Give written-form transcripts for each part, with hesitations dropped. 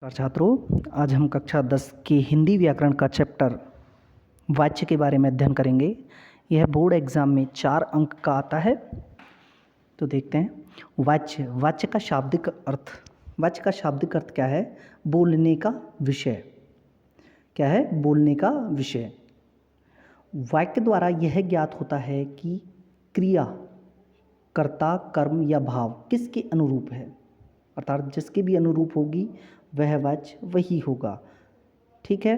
नमस्कार छात्रों, आज हम कक्षा 10 के हिंदी व्याकरण का चैप्टर वाच्य के बारे में अध्ययन करेंगे। यह बोर्ड एग्जाम में 4 अंक का आता है। तो देखते हैं वाच्य। वाच्य का शाब्दिक अर्थ। वाच्य का शाब्दिक अर्थ क्या है? बोलने का विषय। क्या है? बोलने का विषय। वाक्य द्वारा यह ज्ञात होता है कि क्रिया, कर्ता, कर्म या भाव किसके अनुरूप है, अर्थात जिसके भी अनुरूप होगी वह वाच्य वही होगा। ठीक है।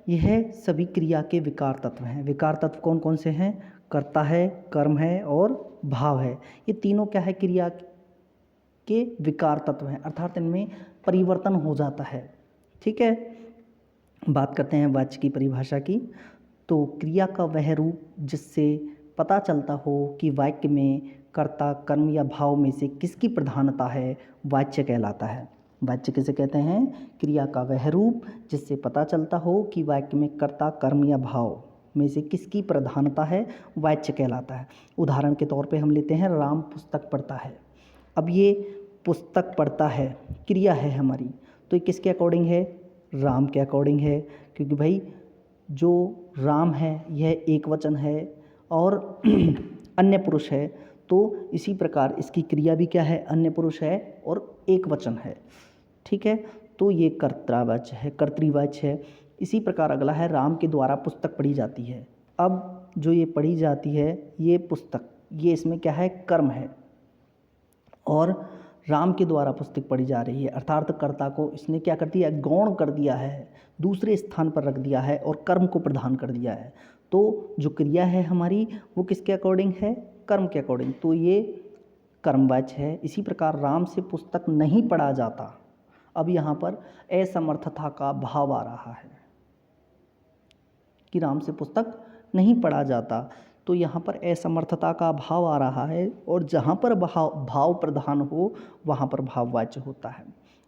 यह सभी क्रिया के विकार तत्व हैं। विकार तत्व कौन कौन से हैं? कर्ता है, कर्म है और भाव है। ये तीनों क्या है? क्रिया के विकार तत्व हैं, अर्थात इनमें परिवर्तन हो जाता है। ठीक है। बात करते हैं वाच्य की परिभाषा की। तो क्रिया का वह रूप जिससे पता चलता हो कि वाक्य में कर्ता, कर्म या भाव में से किसकी प्रधानता है, वाच्य कहलाता है। वाच्य किसे कहते हैं? क्रिया का वह रूप जिससे पता चलता हो कि वाक्य में कर्ता, कर्म या भाव में से किसकी प्रधानता है, वाच्य कहलाता है। उदाहरण के तौर पे हम लेते हैं राम पुस्तक पढ़ता है। अब ये पुस्तक पढ़ता है क्रिया है हमारी, तो ये किसके अकॉर्डिंग है? राम के अकॉर्डिंग है, क्योंकि भाई जो राम है यह एक वचन है और अन्य पुरुष है, तो इसी प्रकार इसकी क्रिया भी क्या है? अन्य पुरुष है और एक वचन है। ठीक है। तो ये कर्तृवाच्य है, कर्तृवाच्य है। इसी प्रकार अगला है राम के द्वारा पुस्तक पढ़ी जाती है। अब जो ये पढ़ी जाती है ये पुस्तक, ये इसमें क्या है? कर्म है। और राम के द्वारा पुस्तक पढ़ी जा रही है, अर्थात कर्ता को इसने क्या कर दिया? गौण कर दिया है, दूसरे स्थान पर रख दिया है और कर्म को प्रधान कर दिया है। तो जो क्रिया है हमारी वो किसके अकॉर्डिंग है? कर्म के अकॉर्डिंग। तो ये कर्मवाच्य है। इसी प्रकार राम से पुस्तक नहीं पढ़ा जाता। अब यहाँ पर असमर्थता का भाव आ रहा है कि राम से पुस्तक नहीं पढ़ा जाता, तो यहाँ पर असमर्थता का भाव आ रहा है, और जहाँ पर भाव प्रधान हो वहाँ पर भाववाच्य होता है।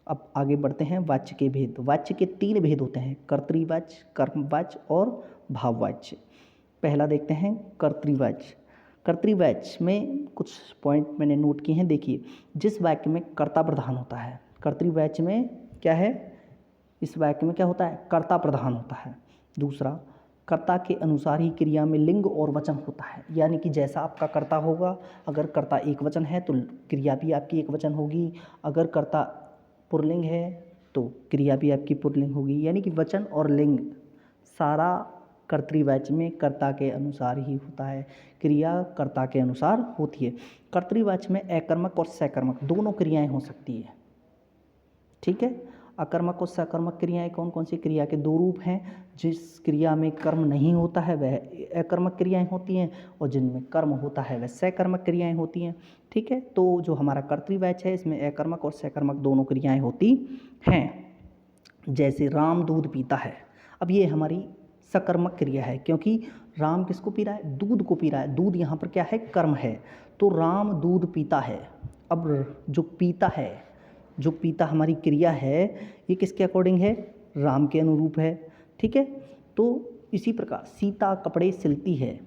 अब आगे बढ़ते हैं वाच्य के भेद। वाच्य के 3 भेद होते हैं, कर्तृवाच्य, कर्मवाच्य और भाववाच्य। पहला देखते हैं कर्तृवाच्य। कर्तृवाच्य में कुछ पॉइंट मैंने नोट किए हैं, देखिए। जिस वाक्य में कर्ता प्रधान होता है, कर्तृवाच्य में क्या है? इस वाक्य में क्या होता है? कर्ता प्रधान होता है। दूसरा, कर्ता के अनुसार ही क्रिया में लिंग और वचन होता है, यानी कि जैसा आपका कर्ता होगा, अगर कर्ता एक वचन है तो क्रिया भी आपकी एक वचन होगी, अगर कर्ता पुल्लिंग है तो क्रिया भी आपकी पुल्लिंग होगी। यानी कि वचन और लिंग सारा कर्तृवाच्य में कर्ता के अनुसार ही होता है, क्रिया कर्ता के अनुसार होती है। कर्तृवाच्य में अकर्मक और सकर्मक दोनों क्रियाएं हो सकती है। ठीक है। अकर्मक और सकर्मक क्रियाएं कौन कौन सी? क्रिया के 2 रूप हैं। जिस क्रिया में कर्म नहीं होता है वह अकर्मक क्रियाएं होती हैं, और जिनमें कर्म होता है वह सकर्मक क्रियाएं होती हैं। ठीक है। तो जो हमारा कर्तृवाच्य है इसमें अकर्मक और सकर्मक दोनों क्रियाएं होती हैं। जैसे राम दूध पीता है, अब ये हमारी सकर्मक क्रिया है, क्योंकि राम किसको पी रहा है? दूध को पी रहा है। दूध यहाँ पर क्या है? कर्म है। तो राम दूध पीता है। अब जो पीता है, जो पीता हमारी क्रिया है, ये किसके अकॉर्डिंग है? राम के अनुरूप है। ठीक है। तो इसी प्रकार सीता कपड़े सिलती है,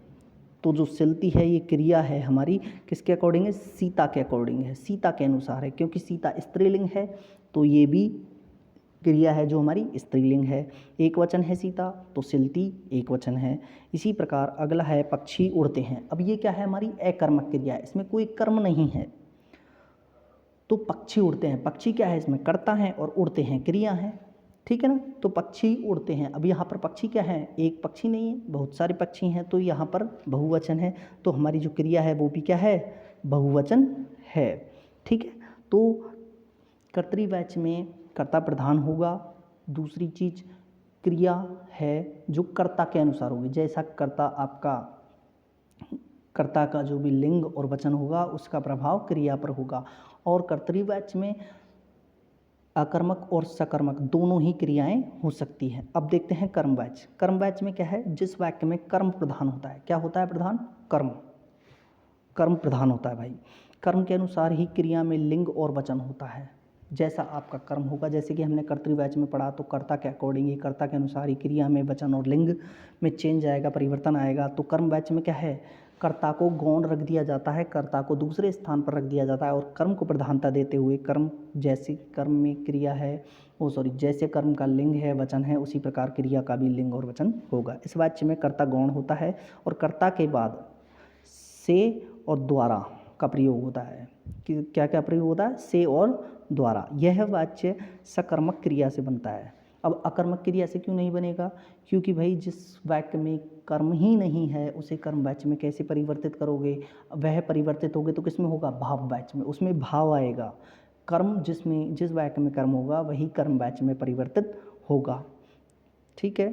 तो जो सिलती है ये क्रिया है हमारी किसके अकॉर्डिंग है? सीता के अकॉर्डिंग है, सीता के अनुसार है, क्योंकि सीता स्त्रीलिंग है, तो ये भी क्रिया है जो हमारी स्त्रीलिंग है। एक वचन है सीता, तो सिलती एक वचन है। इसी प्रकार अगला है पक्षी उड़ते हैं। अब ये क्या है? हमारी अकर्मक क्रिया है, इसमें कोई कर्म नहीं है, तो पक्षी उड़ते हैं। पक्षी क्या है? इसमें कर्ता है और उड़ते हैं क्रिया है। ठीक है ना। तो पक्षी उड़ते हैं। अब यहाँ पर पक्षी क्या है? एक पक्षी नहीं है, बहुत सारे पक्षी हैं, तो यहाँ पर बहुवचन है, तो हमारी जो क्रिया है वो भी क्या है? बहुवचन है। ठीक है। तो कर्तृवाच्य में कर्ता प्रधान होगा। दूसरी चीज क्रिया है जो कर्ता के अनुसार होगी, जैसा कर्ता आपका, कर्ता का जो भी लिंग और वचन होगा उसका प्रभाव क्रिया पर होगा। और कर्तृवाच्य में अकर्मक और सकर्मक दोनों ही क्रियाएं हो सकती हैं। अब देखते हैं कर्मवाच्य। कर्मवाच्य में क्या है? जिस वाक्य में कर्म प्रधान होता है। क्या होता है प्रधान? कर्म। कर्म प्रधान होता है भाई। कर्म के अनुसार ही क्रिया में लिंग और वचन होता है। जैसा आपका कर्म होगा, जैसे कि हमने कर्तृवाच्य में पढ़ा, तो कर्ता के अकॉर्डिंग ही, कर्ता के अनुसार ही क्रिया में वचन और लिंग में चेंज आएगा, परिवर्तन आएगा। तो कर्मवाच्य में क्या है? कर्ता को गौण रख दिया जाता है, कर्ता को दूसरे स्थान पर रख दिया जाता है और कर्म को प्रधानता देते हुए कर्म जैसे कर्म में क्रिया है जैसे कर्म का लिंग है वचन है, उसी प्रकार क्रिया का भी लिंग और वचन होगा। इस वाक्य में कर्ता गौण होता है और कर्ता के बाद से और द्वारा का प्रयोग होता है। कि क्या क्या प्रयोग होता है? से और द्वारा। यह वाक्य सकर्मक क्रिया से बनता है। अब अकर्मक क्रिया से क्यों नहीं बनेगा? क्योंकि भाई जिस वाक्य में कर्म ही नहीं है उसे कर्म वाच्य में कैसे परिवर्तित करोगे? वह परिवर्तित होगे तो किसमें होगा? भाव वाच्य में। उसमें भाव आएगा। कर्म जिस वाक्य में कर्म होगा वही कर्म वाच्य में परिवर्तित होगा। ठीक है।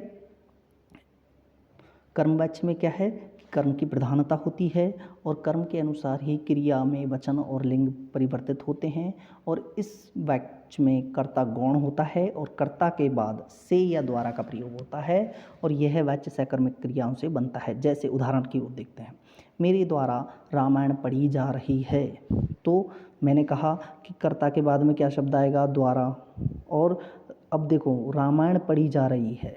कर्म वाच्य में क्या है? कर्म की प्रधानता होती है और कर्म के अनुसार ही क्रिया में वचन और लिंग परिवर्तित होते हैं। और इस वाक्य में कर्ता गौण होता है और कर्ता के बाद से या द्वारा का प्रयोग होता है और यह वाक्य सकर्मक क्रियाओं से बनता है। जैसे उदाहरण की ओर देखते हैं, मेरे द्वारा रामायण पढ़ी जा रही है। तो मैंने कहा कि कर्ता के बाद में क्या शब्द आएगा? द्वारा। और अब देखो रामायण पढ़ी जा रही है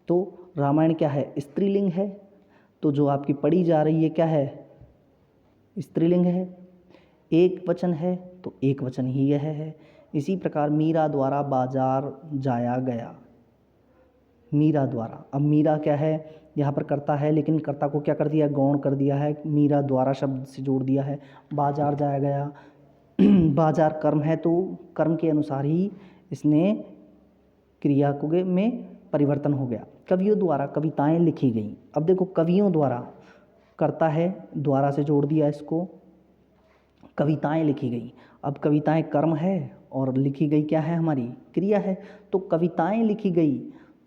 तो रामायण क्या है? स्त्रीलिंग है। तो जो आपकी पढ़ी जा रही है क्या है? स्त्रीलिंग है। एक वचन है तो एक वचन ही यह है। इसी प्रकार मीरा द्वारा बाजार जाया गया। मीरा द्वारा, अब मीरा क्या है? यहाँ पर कर्ता है लेकिन कर्ता को क्या कर दिया? गौण कर दिया है। मीरा द्वारा शब्द से जोड़ दिया है। बाजार जाया गया बाजार कर्म है तो कर्म के अनुसार ही इसने क्रिया को में परिवर्तन हो गया। कवियों द्वारा कविताएं लिखी गई। अब देखो कवियों द्वारा कर्ता है, द्वारा से जोड़ दिया इसको, कविताएं लिखी गई। अब कविताएं कर्म है और लिखी गई क्या है? हमारी क्रिया है। तो कविताएं लिखी गई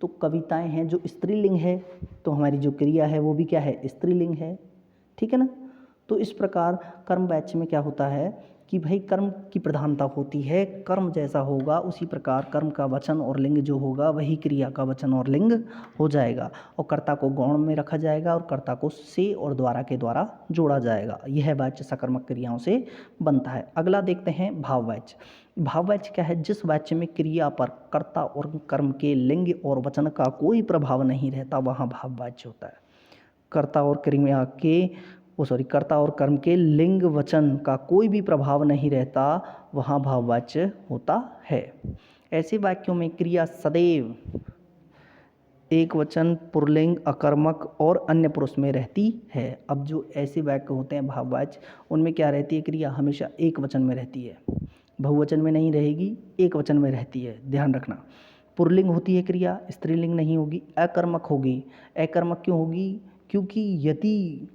तो कविताएं हैं जो स्त्रीलिंग है तो हमारी जो क्रिया है वो भी क्या है? स्त्रीलिंग है। ठीक है ना? तो इस प्रकार कर्म वाच्य में क्या होता है कि भाई कर्म की प्रधानता होती है। कर्म जैसा होगा उसी प्रकार कर्म का वचन और लिंग जो होगा वही क्रिया का वचन और लिंग हो जाएगा और कर्ता को गौण में रखा जाएगा और कर्ता को से और द्वारा के द्वारा जोड़ा जाएगा। यह वाच्य सकर्मक क्रियाओं से बनता है। अगला देखते हैं भाव वाच्य। भाव वाच्य क्या है? जिस वाच्य में क्रिया पर कर्ता और कर्म के लिंग और वचन का कोई प्रभाव नहीं रहता वहाँ भाव वाच्य होता है। कर्ता और क्रिया के कर्ता और कर्म के लिंग वचन का कोई भी प्रभाव नहीं रहता वहाँ भाववाच्य होता है। ऐसे वाक्यों में क्रिया सदैव एक वचन, पुल्लिंग, अकर्मक और अन्य पुरुष में रहती है। अब जो ऐसे वाक्य होते हैं भाववाच्य उनमें क्या रहती है? क्रिया हमेशा एक वचन में रहती है, बहुवचन में नहीं रहेगी, एक वचन में रहती है, ध्यान रखना। पुल्लिंग होती है क्रिया, स्त्रीलिंग नहीं होगी। अकर्मक होगी। अकर्मक क्यों होगी? क्योंकि यदि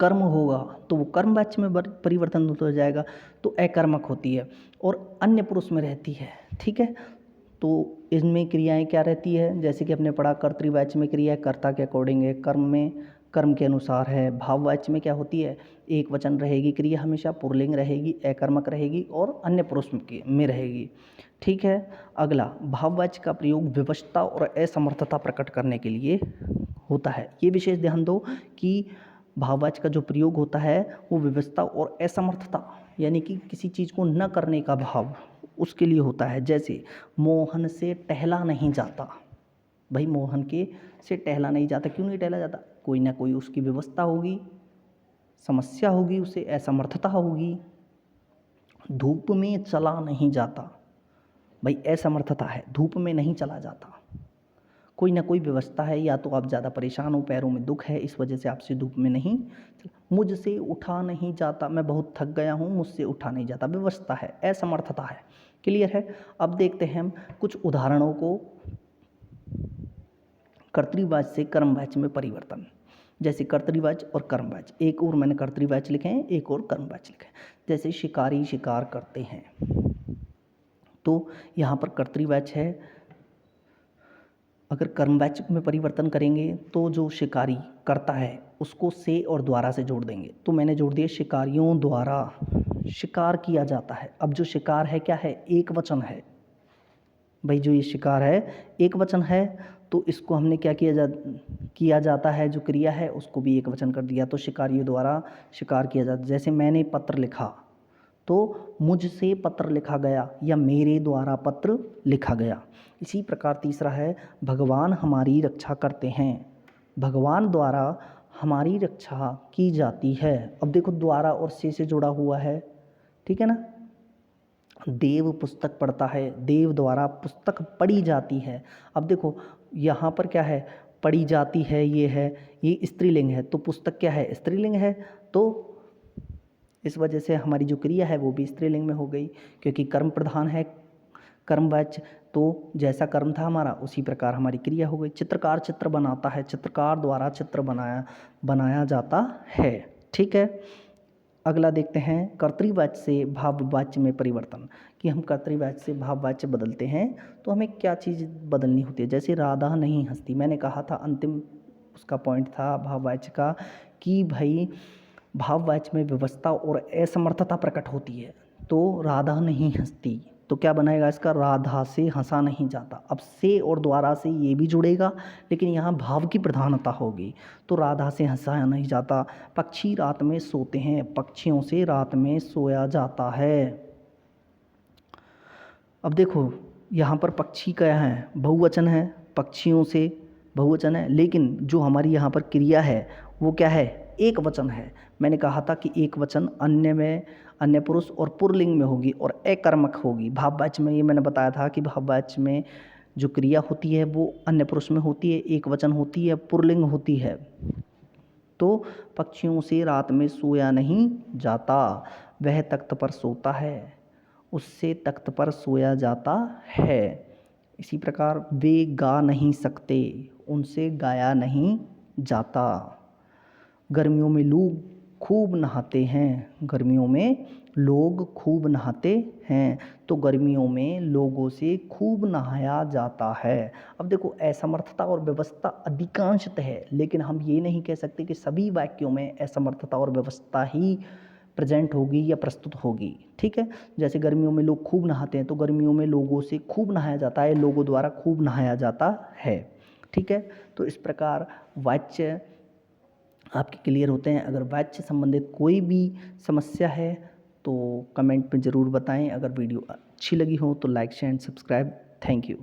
कर्म होगा तो वो कर्म वाच्य में परिवर्तन हो जाएगा तो अकर्मक होती है और अन्य पुरुष में रहती है। ठीक है। तो इनमें क्रियाएं क्या रहती है? जैसे कि हमने पढ़ा कर्तृवाच्य में क्रिया कर्ता के अकॉर्डिंग है, कर्म में कर्म के अनुसार है। भाववाच्य में क्या होती है? एक वचन रहेगी क्रिया, हमेशा पुल्लिंग रहेगी, अकर्मक रहेगी और अन्य पुरुष में रहेगी। ठीक है। अगला भाववाच्य का प्रयोग विवशता और असमर्थता प्रकट करने के लिए होता है। ये विशेष ध्यान दो कि भाववाच्य का जो प्रयोग होता है वो विवशता और असमर्थता यानी कि किसी चीज़ को न करने का भाव उसके लिए होता है। जैसे मोहन से टहला नहीं जाता। भाई मोहन के से टहला नहीं जाता। क्यों नहीं टहला जाता? कोई ना कोई उसकी व्यवस्था होगी, समस्या होगी, उसे असमर्थता होगी। धूप में चला नहीं जाता। भाई असमर्थता है, धूप में नहीं चला जाता। कोई ना कोई व्यवस्था है, या तो आप ज़्यादा परेशान हो, पैरों में दुख है, इस वजह से आपसे धूप में नहीं। मुझसे उठा नहीं जाता, मैं बहुत थक गया हूँ, मुझसे उठा नहीं जाता। व्यवस्था है, असमर्थता है। क्लियर है? अब देखते हैं हम कुछ उदाहरणों को। कर्तृवाच्य से कर्मवाच्य में परिवर्तन, जैसे कर्तृवाच्य और कर्मवाच्य। एक और मैंने कर्तृवाच्य लिखे हैं, एक और कर्मवाच्य लिखे हैं। जैसे शिकारी शिकार करते हैं तो यहाँ पर कर्तृवाच्य है। अगर कर्मवाच्य में परिवर्तन करेंगे तो जो शिकारी करता है उसको से और द्वारा से जोड़ देंगे। तो मैंने जोड़ दिया शिकारियों द्वारा शिकार किया जाता है। अब जो शिकार है क्या है? एक वचन है। भाई जो ये शिकार है एक वचन है तो इसको हमने क्या किया जाता है, जो क्रिया है उसको भी एक वचन कर दिया। तो शिकारियों द्वारा शिकार किया जाता है। जैसे मैंने पत्र लिखा तो मुझसे पत्र लिखा गया या मेरे द्वारा पत्र लिखा गया। इसी प्रकार तीसरा है भगवान हमारी रक्षा करते हैं। भगवान द्वारा हमारी रक्षा की जाती है। अब देखो द्वारा और से जुड़ा हुआ है, ठीक है ना। देव पुस्तक पढ़ता है, देव द्वारा पुस्तक पढ़ी जाती है। अब देखो यहाँ पर क्या है, पढ़ी जाती है, ये स्त्रीलिंग है, तो पुस्तक क्या है, स्त्रीलिंग है। तो इस वजह से हमारी जो क्रिया है वो भी स्त्रीलिंग में हो गई, क्योंकि कर्म प्रधान है, कर्मवाच्य। तो जैसा कर्म था हमारा उसी प्रकार हमारी क्रिया हो गई। चित्रकार चित्र बनाता है, चित्रकार द्वारा चित्र बनाया जाता है, ठीक है। अगला देखते हैं कर्तृवाच्य से भाववाच्य में परिवर्तन, कि हम कर्तृवाच्य से भाववाच्य बदलते हैं तो हमें क्या चीज़ बदलनी होती है। जैसे राधा नहीं हंसती, मैंने कहा था अंतिम उसका पॉइंट था भाववाच्य का, कि भाई भाववाच्य में व्यवस्था और असमर्थता प्रकट होती है। तो राधा नहीं हंसती, तो क्या बनाएगा इसका, राधा से हंसा नहीं जाता। अब से और द्वारा से ये भी जुड़ेगा, लेकिन यहाँ भाव की प्रधानता होगी, तो राधा से हंसाया नहीं जाता। पक्षी रात में सोते हैं, पक्षियों से रात में सोया जाता है। अब देखो यहाँ पर पक्षी क्या है, बहुवचन है, पक्षियों से बहुवचन है, लेकिन जो हमारी यहाँ पर क्रिया है वो क्या है, एक वचन है। मैंने कहा था कि एक वचन अन्य में, अन्य पुरुष और पुल्लिंग में होगी और अकर्मक होगी। भाववाच्य में ये मैंने बताया था कि भाववाच्य में जो क्रिया होती है वो अन्य पुरुष में होती है, एक वचन होती है, पुल्लिंग होती है। तो पक्षियों से रात में सोया नहीं जाता, वह तख्त पर सोता है, उससे तख्त पर सोया जाता है। इसी प्रकार वे गा नहीं सकते, उनसे गाया नहीं जाता। गर्मियों में लोग खूब नहाते हैं, गर्मियों में लोग खूब नहाते हैं, तो गर्मियों में लोगों से खूब नहाया जाता है। अब देखो असमर्थता और व्यवस्था अधिकांशतः है, लेकिन हम ये नहीं कह सकते कि सभी वाक्यों में असमर्थता और व्यवस्था ही प्रेजेंट होगी या प्रस्तुत होगी, ठीक है। जैसे गर्मियों में लोग खूब नहाते हैं, तो गर्मियों में लोगों से खूब नहाया जाता है, लोगों द्वारा खूब नहाया जाता है, ठीक है। तो इस प्रकार वाच्य आपके क्लियर होते हैं। अगर वाच्य संबंधित कोई भी समस्या है तो कमेंट में ज़रूर बताएं। अगर वीडियो अच्छी लगी हो तो like share and subscribe. Thank you.